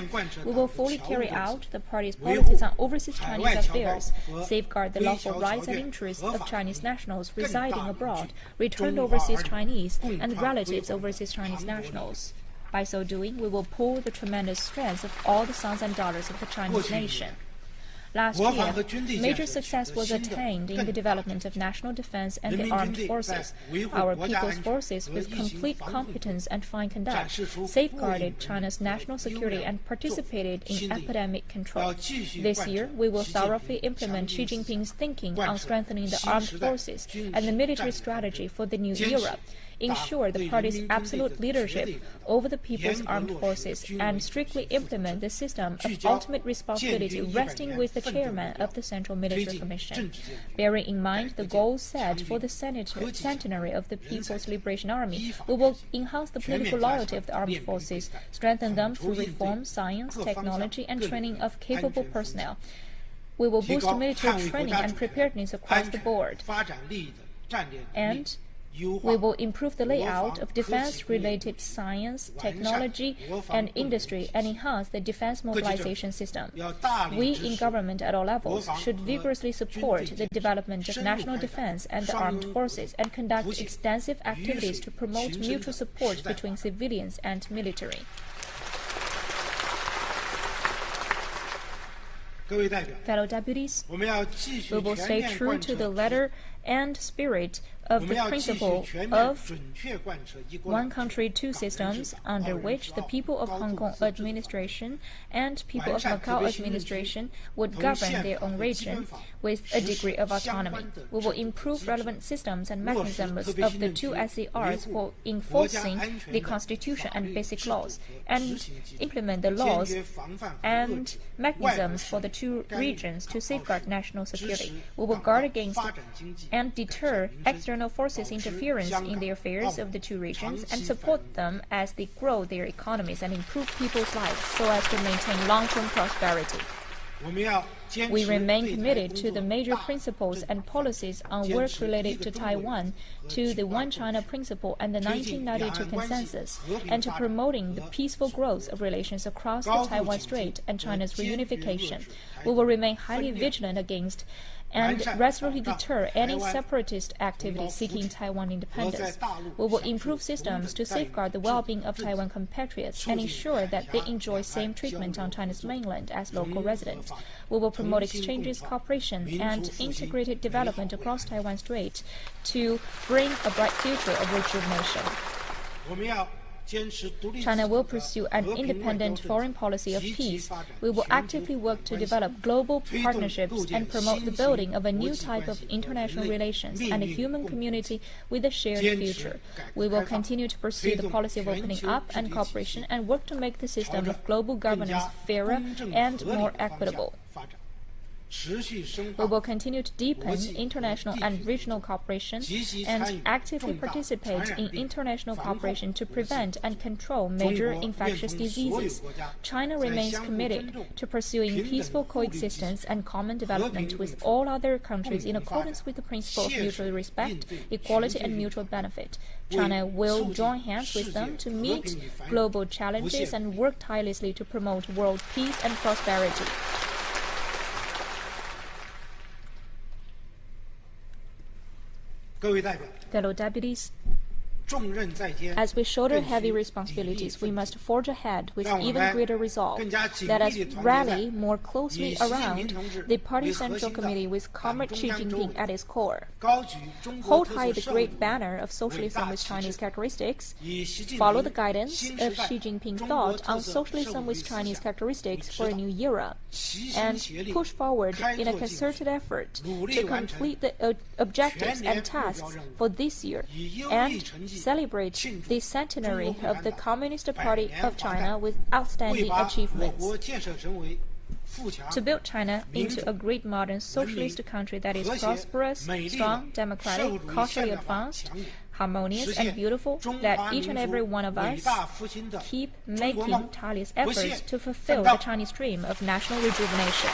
Speaker 3: We will fully carry out the party's policies on overseas Chinese affairs, safeguard the lawful rights and interests of Chinese nationals residing abroad, returned overseas Chinese, and relatives of overseas Chinese nationals. By so doing, we will pull the tremendous strength of all the sons and daughters of the Chinese nation. Last year, major success was attained in the development of national defense and the armed forces. Our people's forces, with complete competence and fine conduct, safeguarded China's national security and participated in epidemic control. This year, we will thoroughly implement Xi Jinping's thinking on strengthening the armed forces and the military strategy for the new era, ensure the party's absolute leadership over the people's armed forces, and strictly implement the system of ultimate responsibility resting with the chairman of the Central Military Commission. Bearing in mind the goals set for the centenary of the People's Liberation Army, we will enhance the political loyalty of the armed forces, strengthen them through reform, science, technology, and training of capable personnel. We will boost military training and preparedness across the board, and we will improve the layout of defense-related science, technology, and industry and enhance the defense mobilization system. We in government at all levels should vigorously support the development of national defense and the armed forces and conduct extensive activities to promote mutual support between civilians and military. Fellow deputies, we will stay true to the letter and spirit of the principle of one country, two systems, under which the people of Hong Kong administration and people of Macau administration would govern their own region with a degree of autonomy. We will improve relevant systems and mechanisms of the two SCRs for enforcing the Constitution and basic laws, and implement the laws and mechanisms for the two regions to safeguard national security. We will guard against and deter external forces' interference in the affairs of the two regions and support them as they grow their economies and improve people's lives so as to maintain long-term prosperity. We remain committed to the major principles and policies on work related to Taiwan, to the One China principle and the 1992 consensus, and to promoting the peaceful growth of relations across the Taiwan Strait and China's reunification. We will remain highly vigilant against and resolutely deter any separatist activity seeking Taiwan independence. We will improve systems to safeguard the well-being of Taiwan compatriots and ensure that they enjoy same treatment on China's mainland as local residents. We will promote exchanges, cooperation, and integrated development across Taiwan Strait to bring a bright future of rejuvenation. China will pursue an independent foreign policy of peace. We will actively work to develop global partnerships and promote the building of a new type of international relations and a human community with a shared future. We will continue to pursue the policy of opening up and cooperation and work to make the system of global governance fairer and more equitable. We will continue to deepen international and regional cooperation and actively participate in international cooperation to prevent and control major infectious diseases. China remains committed to pursuing peaceful coexistence and common development with all other countries in accordance with the principle of mutual respect, equality, and mutual benefit. China will join hands with them to meet global challenges and work tirelessly to promote world peace and prosperity. Fellow deputies, as we shoulder heavy responsibilities, we must forge ahead with even greater resolve. Let us rally more closely around the Party Central Committee with Comrade Xi Jinping at its core. Hold high the great banner of socialism with Chinese characteristics. Follow the guidance of Xi Jinping thought on socialism with Chinese characteristics for a new era. And push forward in a concerted effort to complete the objectives and tasks for this year and celebrate the centenary of the Communist Party of China with outstanding achievements. To build China into a great modern socialist country that is prosperous, strong, democratic, culturally advanced, harmonious and beautiful, let each and every one of us keep making tireless efforts to fulfill the Chinese dream of national rejuvenation.